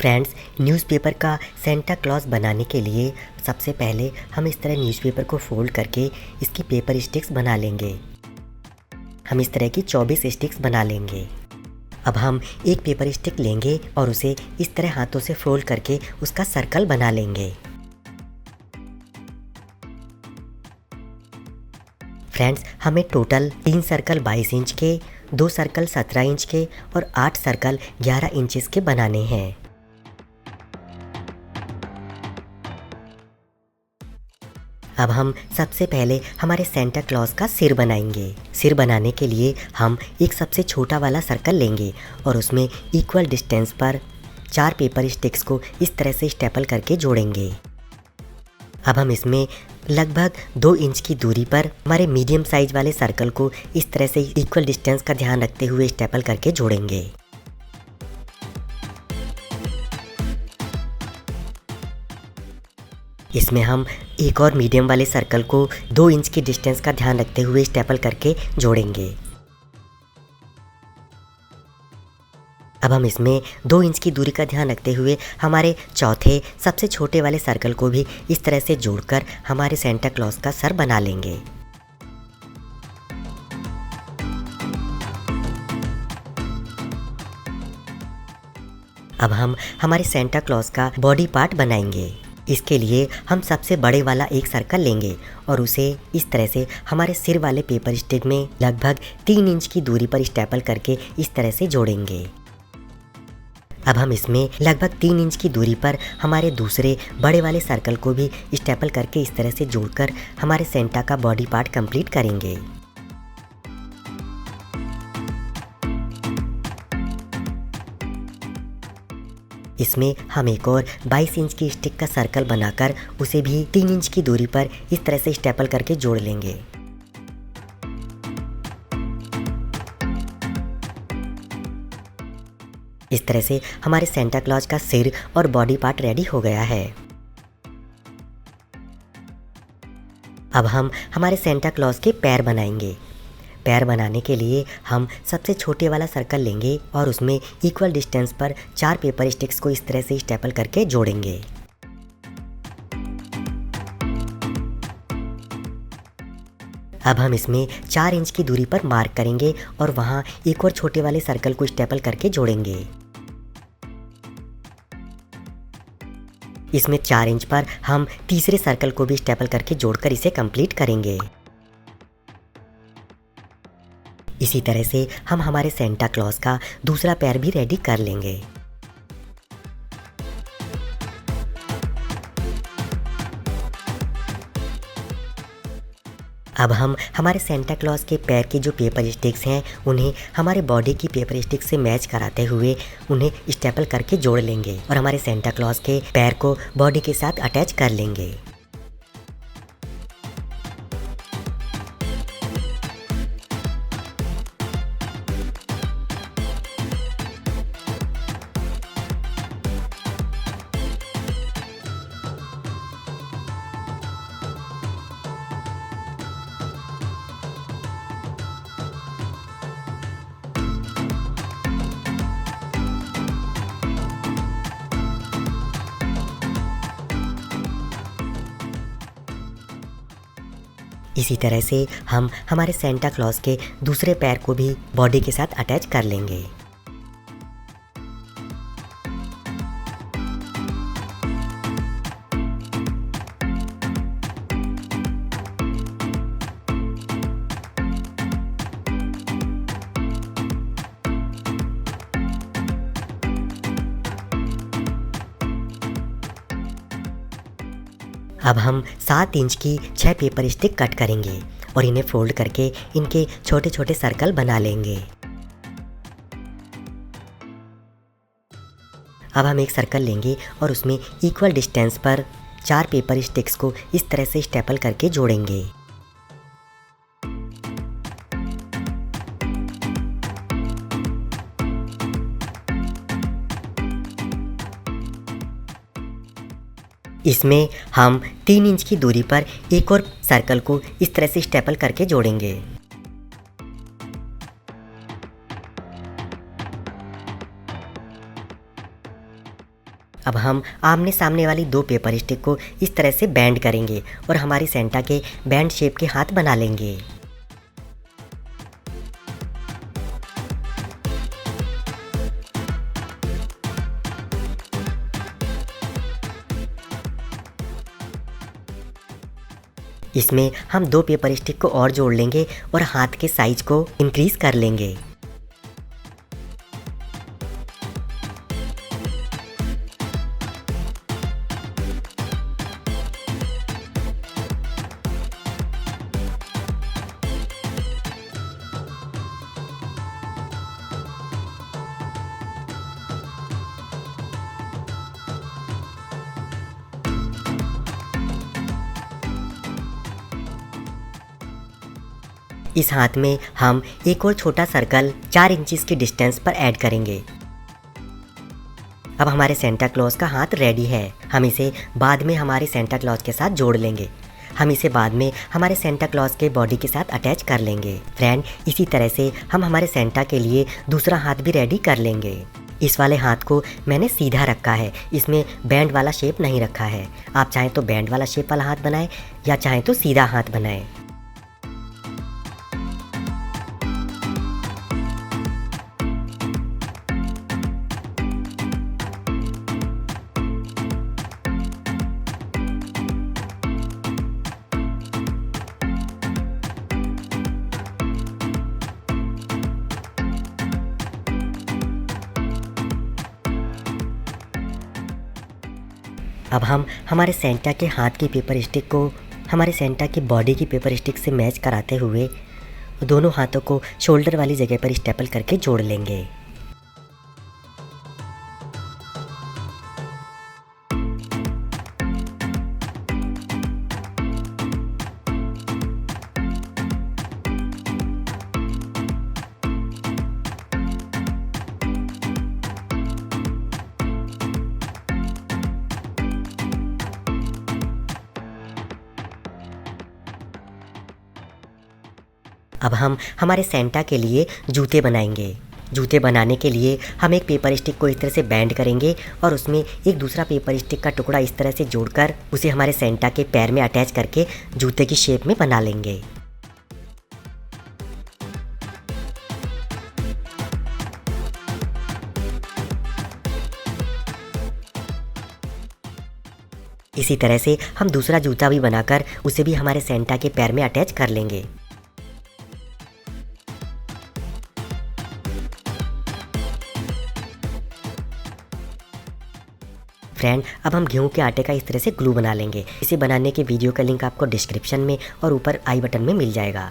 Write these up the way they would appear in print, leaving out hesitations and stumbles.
Friends, newspaper का Santa Claus बनाने के लिए सबसे पहले हम इस तरह न्यूज़पेपर को फोल्ड करके इसकी पेपर स्टिक्स बना लेंगे। हम इस तरह की 24 स्टिक्स बना लेंगे। अब हम एक पेपर स्टिक लेंगे और उसे इस तरह हाथों से फोल्ड करके उसका सर्कल बना लेंगे। फ्रेंड्स, हमें टोटल 3 सर्कल 22 इंच के, 2 सर्कल 17 इंच के और 8 सर्कल 11 इंचेस के बनाने हैं। अब हम सबसे पहले हमारे सेंटा क्लॉज का सिर बनाएंगे। सिर बनाने के लिए हम एक सबसे छोटा वाला सर्कल लेंगे और उसमें इक्वल डिस्टेंस पर 4 पेपर स्टिक्स को इस तरह से स्टेपल करके जोड़ेंगे। अब हम इसमें लगभग 2 इंच की दूरी पर हमारे मीडियम साइज वाले सर्कल को इस तरह से इक्वल डिस्टेंस का ध्यान रखते हुए स्टेपल करके जोड़ेंगे। इसमें हम एक और मीडियम वाले सर्कल को 2 इंच की डिस्टेंस का ध्यान रखते हुए स्टेपल करके जोड़ेंगे। अब हम इसमें 2 इंच की दूरी का ध्यान रखते हुए हमारे चौथे सबसे छोटे वाले सर्कल को भी इस तरह से जोड़कर हमारे सेंटा क्लॉज का सर बना लेंगे। अब हम हमारे सेंटा क्लॉज का बॉडी पार्ट बनाएंगे। इसके लिए हम सबसे बड़े वाला एक सर्कल लेंगे और उसे इस तरह से हमारे सिर वाले पेपर स्टिक में लगभग 3 इंच की दूरी पर स्टेपल करके इस तरह से जोड़ेंगे। अब हम इसमें लगभग 3 इंच की दूरी पर हमारे दूसरे बड़े वाले सर्कल को भी स्टेपल करके इस तरह से जोड़कर हमारे सेंटा का बॉडी पार्ट कंप्लीट करेंगे। इसमें हम एक और 22 इंच की स्टिक का सर्कल बनाकर उसे भी 3 इंच की दूरी पर इस तरह से स्टेपल करके जोड़ लेंगे। इस तरह से हमारे सेंटा क्लॉज का सिर और बॉडी पार्ट रेडी हो गया है। अब हम हमारे सेंटा क्लॉज के पैर बनाएंगे। पैर बनाने के लिए हम सबसे छोटे वाला सर्कल लेंगे और उसमें इक्वल डिस्टेंस पर 4 पेपर स्टिक्स को इस तरह से स्टेपल करके जोड़ेंगे। अब हम इसमें 4 इंच की दूरी पर मार्क करेंगे और वहां एक और छोटे वाले सर्कल को स्टेपल करके जोड़ेंगे। इसमें 4 इंच पर हम तीसरे सर्कल को भी स्टेपल करके जोड़कर इसे कंप्लीट करेंगे। इसी तरह से हम हमारे सेंटा क्लॉज का दूसरा पैर भी रेडी कर लेंगे। अब हम हमारे सेंटा क्लॉज के पैर के जो पेपर स्टिक्स हैं उन्हें हमारे बॉडी की पेपर स्टिक से मैच कराते हुए उन्हें स्टेपल करके जोड़ लेंगे और हमारे सेंटा क्लॉज के पैर को बॉडी के साथ अटैच कर लेंगे। इसी तरह से हम हमारे सेंटा क्लॉज के दूसरे पैर को भी बॉडी के साथ अटैच कर लेंगे। अब हम 7 इंच की 6 पेपर स्टिक कट करेंगे और इन्हें फोल्ड करके इनके छोटे छोटे सर्कल बना लेंगे। अब हम एक सर्कल लेंगे और उसमें इक्वल डिस्टेंस पर 4 पेपर स्टिक्स को इस तरह से स्टेपल करके जोड़ेंगे। इसमें हम 3 इंच की दूरी पर एक और सर्कल को इस तरह से स्टेपल करके जोड़ेंगे। अब हम आमने सामने वाली दो पेपर स्टिक को इस तरह से बैंड करेंगे और हमारी सेंटा के बैंड शेप के हाथ बना लेंगे। इसमें हम दो पेपर स्टिक को और जोड़ लेंगे और हाथ के साइज को इंक्रीज कर लेंगे। इस हाथ में हम एक और छोटा सर्कल 4 इंचेस की डिस्टेंस पर ऐड करेंगे। अब हमारे सेंटा क्लॉज का हाथ रेडी है। हम इसे बाद में हमारे सेंटा क्लॉज के साथ जोड़ लेंगे। हम इसे बाद में हमारे सेंटा क्लॉज के बॉडी के साथ अटैच कर लेंगे। फ्रेंड, इसी तरह से हम हमारे सेंटा के लिए दूसरा हाथ भी रेडी कर लेंगे। इस वाले हाथ को मैंने सीधा रखा है, इसमें बैंड वाला शेप नहीं रखा है। आप चाहें तो बैंड वाला शेप वाला हाथ बनाएं या चाहें तो सीधा हाथ बनाएं। अब हम हमारे सेंटा के हाथ की पेपर स्टिक को हमारे सेंटा की बॉडी की पेपर स्टिक से मैच कराते हुए दोनों हाथों को शोल्डर वाली जगह पर स्टेपल करके जोड़ लेंगे। अब हम हमारे सेंटा के लिए जूते बनाएंगे। जूते बनाने के लिए हम एक पेपर स्टिक को इस तरह से बैंड करेंगे और उसमें एक दूसरा पेपर स्टिक का टुकड़ा इस तरह से जोड़कर उसे हमारे सेंटा के पैर में अटैच करके जूते की शेप में बना लेंगे। इसी तरह से हम दूसरा जूता भी बनाकर उसे भी हमारे सेंटा के पैर में अटैच कर लेंगे। फ्रेंड, अब हम गेहूं के आटे का इस तरह से ग्लू बना लेंगे। इसे बनाने के वीडियो का लिंक आपको डिस्क्रिप्शन में और ऊपर आई बटन में मिल जाएगा।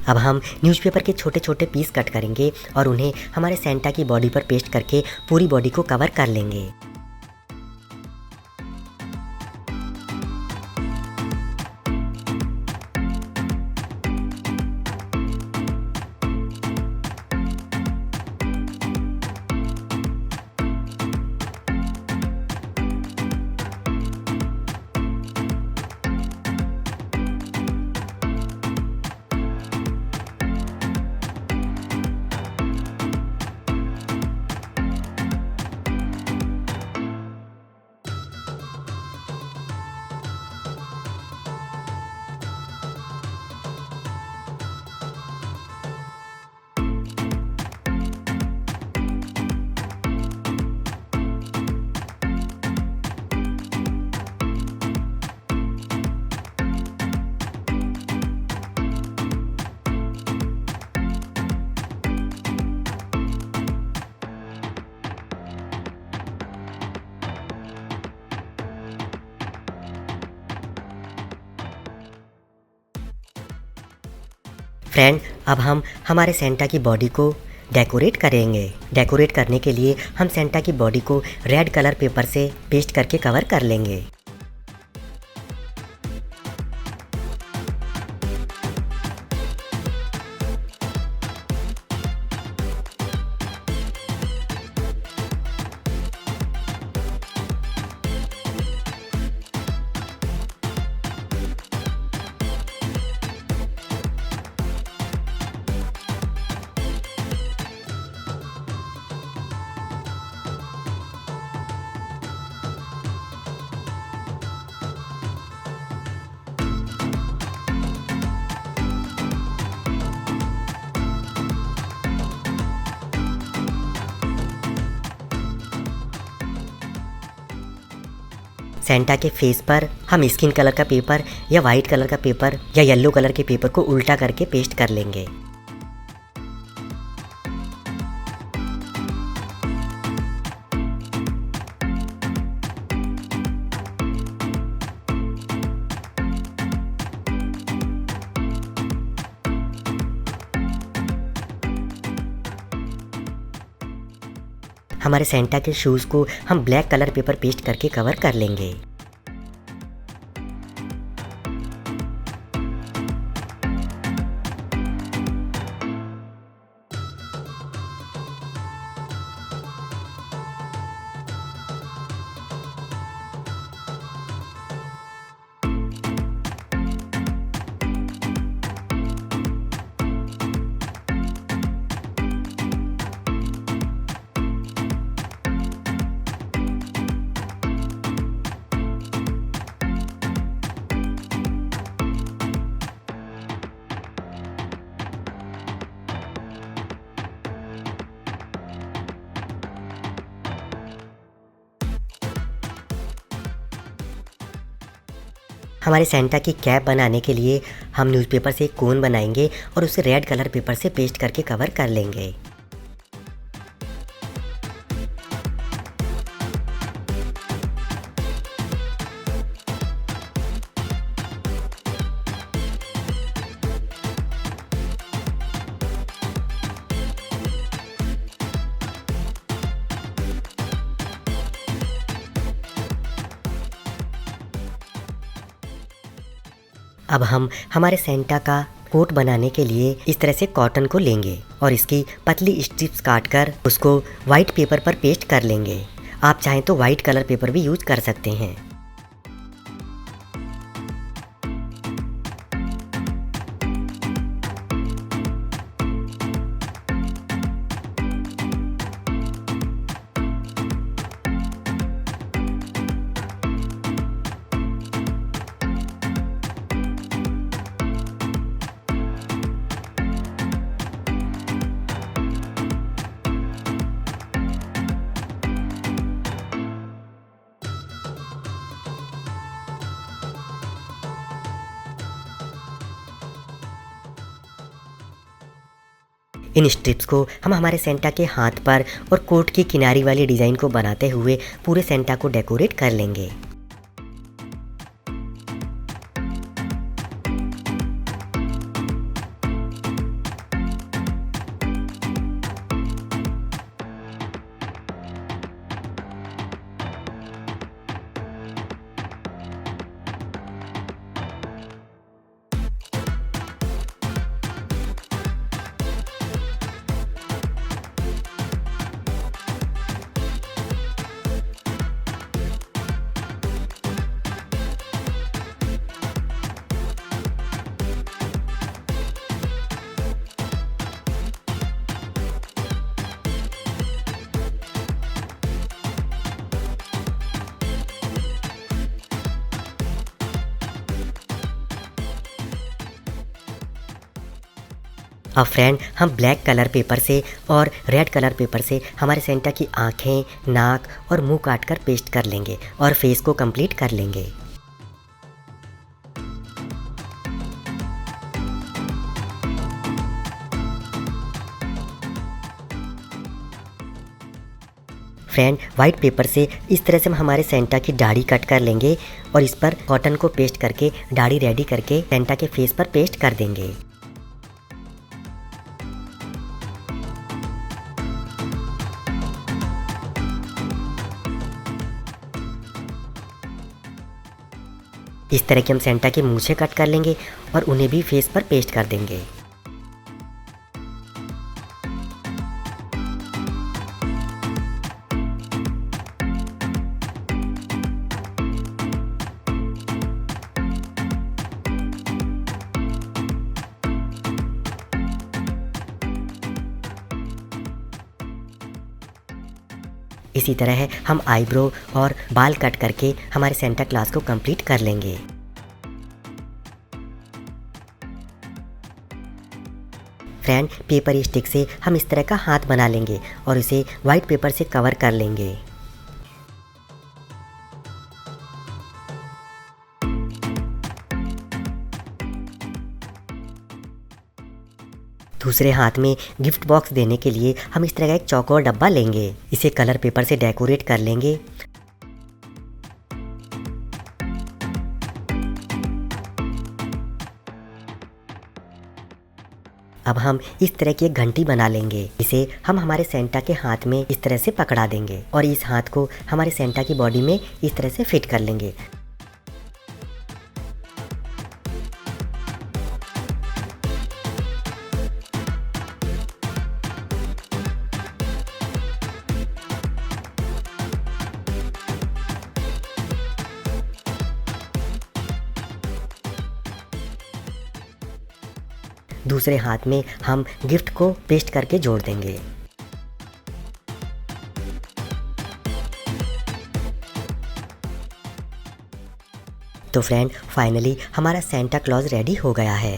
अब हम न्यूज़पेपर के छोटे छोटे पीस कट करेंगे और उन्हें हमारे सेंटा की बॉडी पर पेस्ट करके पूरी बॉडी को कवर कर लेंगे। फ्रेंड, अब हम हमारे सेंटा की बॉडी को डेकोरेट करेंगे। डेकोरेट करने के लिए हम सेंटा की बॉडी को रेड कलर पेपर से पेस्ट करके कवर कर लेंगे। सेंटा के फेस पर हम स्किन कलर का पेपर या वाइट कलर का पेपर या येलो कलर के पेपर को उल्टा करके पेस्ट कर लेंगे। हमारे सेंटा के शूज़ को हम ब्लैक कलर पेपर पेस्ट करके कवर कर लेंगे। हमारे सेंटा की कैप बनाने के लिए हम न्यूज़पेपर से एक कोन बनाएंगे और उसे रेड कलर पेपर से पेस्ट करके कवर कर लेंगे। अब हम हमारे सेंटा का कोट बनाने के लिए इस तरह से कॉटन को लेंगे और इसकी पतली स्ट्रिप्स काटकर उसको वाइट पेपर पर पेस्ट कर लेंगे। आप चाहें तो वाइट कलर पेपर भी यूज कर सकते हैं। इन स्ट्रिप्स को हम हमारे सेंटा के हाथ पर और कोट की किनारी वाली डिज़ाइन को बनाते हुए पूरे सेंटा को डेकोरेट कर लेंगे। अब फ्रेंड हम ब्लैक कलर पेपर से और रेड कलर पेपर से हमारे सेंटा की आँखें, नाक और मुंह काटकर पेस्ट कर लेंगे और फेस को कंप्लीट कर लेंगे। फ्रेंड वाइट पेपर से इस तरह से हम हमारे सेंटा की दाढ़ी कट कर लेंगे और इस पर कॉटन को पेस्ट करके दाढ़ी रेडी करके सेंटा के फेस पर पेस्ट कर देंगे। इस तरह के हम सेंटा के मूछें कट कर लेंगे और उन्हें भी फेस पर पेस्ट कर देंगे। इसी तरह हम आईब्रो और बाल कट करके हमारे सेंटा क्लॉज को कंप्लीट कर लेंगे। फ्रेंड पेपर स्टिक से हम इस तरह का हाथ बना लेंगे और इसे वाइट पेपर से कवर कर लेंगे। दूसरे हाथ में गिफ्ट बॉक्स देने के लिए हम इस तरह का एक चौकोर डब्बा लेंगे। इसे कलर पेपर से डेकोरेट कर लेंगे। अब हम इस तरह की एक घंटी बना लेंगे। इसे हम हमारे सेंटा के हाथ में इस तरह से पकड़ा देंगे और इस हाथ को हमारे सेंटा की बॉडी में इस तरह से फिट कर लेंगे। दूसरे हाथ में हम गिफ्ट को पेस्ट करके जोड़ देंगे। तो फ्रेंड, फाइनली हमारा सेंटा क्लॉज रेडी हो गया है।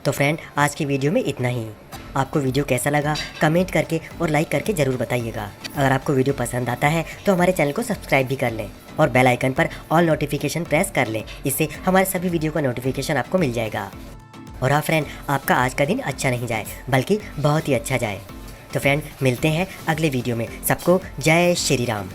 तो फ्रेंड, आज की वीडियो में इतना ही। आपको वीडियो कैसा लगा कमेंट करके और लाइक करके ज़रूर बताइएगा। अगर आपको वीडियो पसंद आता है तो हमारे चैनल को सब्सक्राइब भी कर लें और बेल आइकन पर ऑल नोटिफिकेशन प्रेस कर लें। इससे हमारे सभी वीडियो का नोटिफिकेशन आपको मिल जाएगा। और हाँ फ्रेंड, आपका आज का दिन अच्छा नहीं जाए बल्कि बहुत ही अच्छा जाए। तो फ्रेंड, मिलते हैं अगले वीडियो में। सबको जय श्री राम।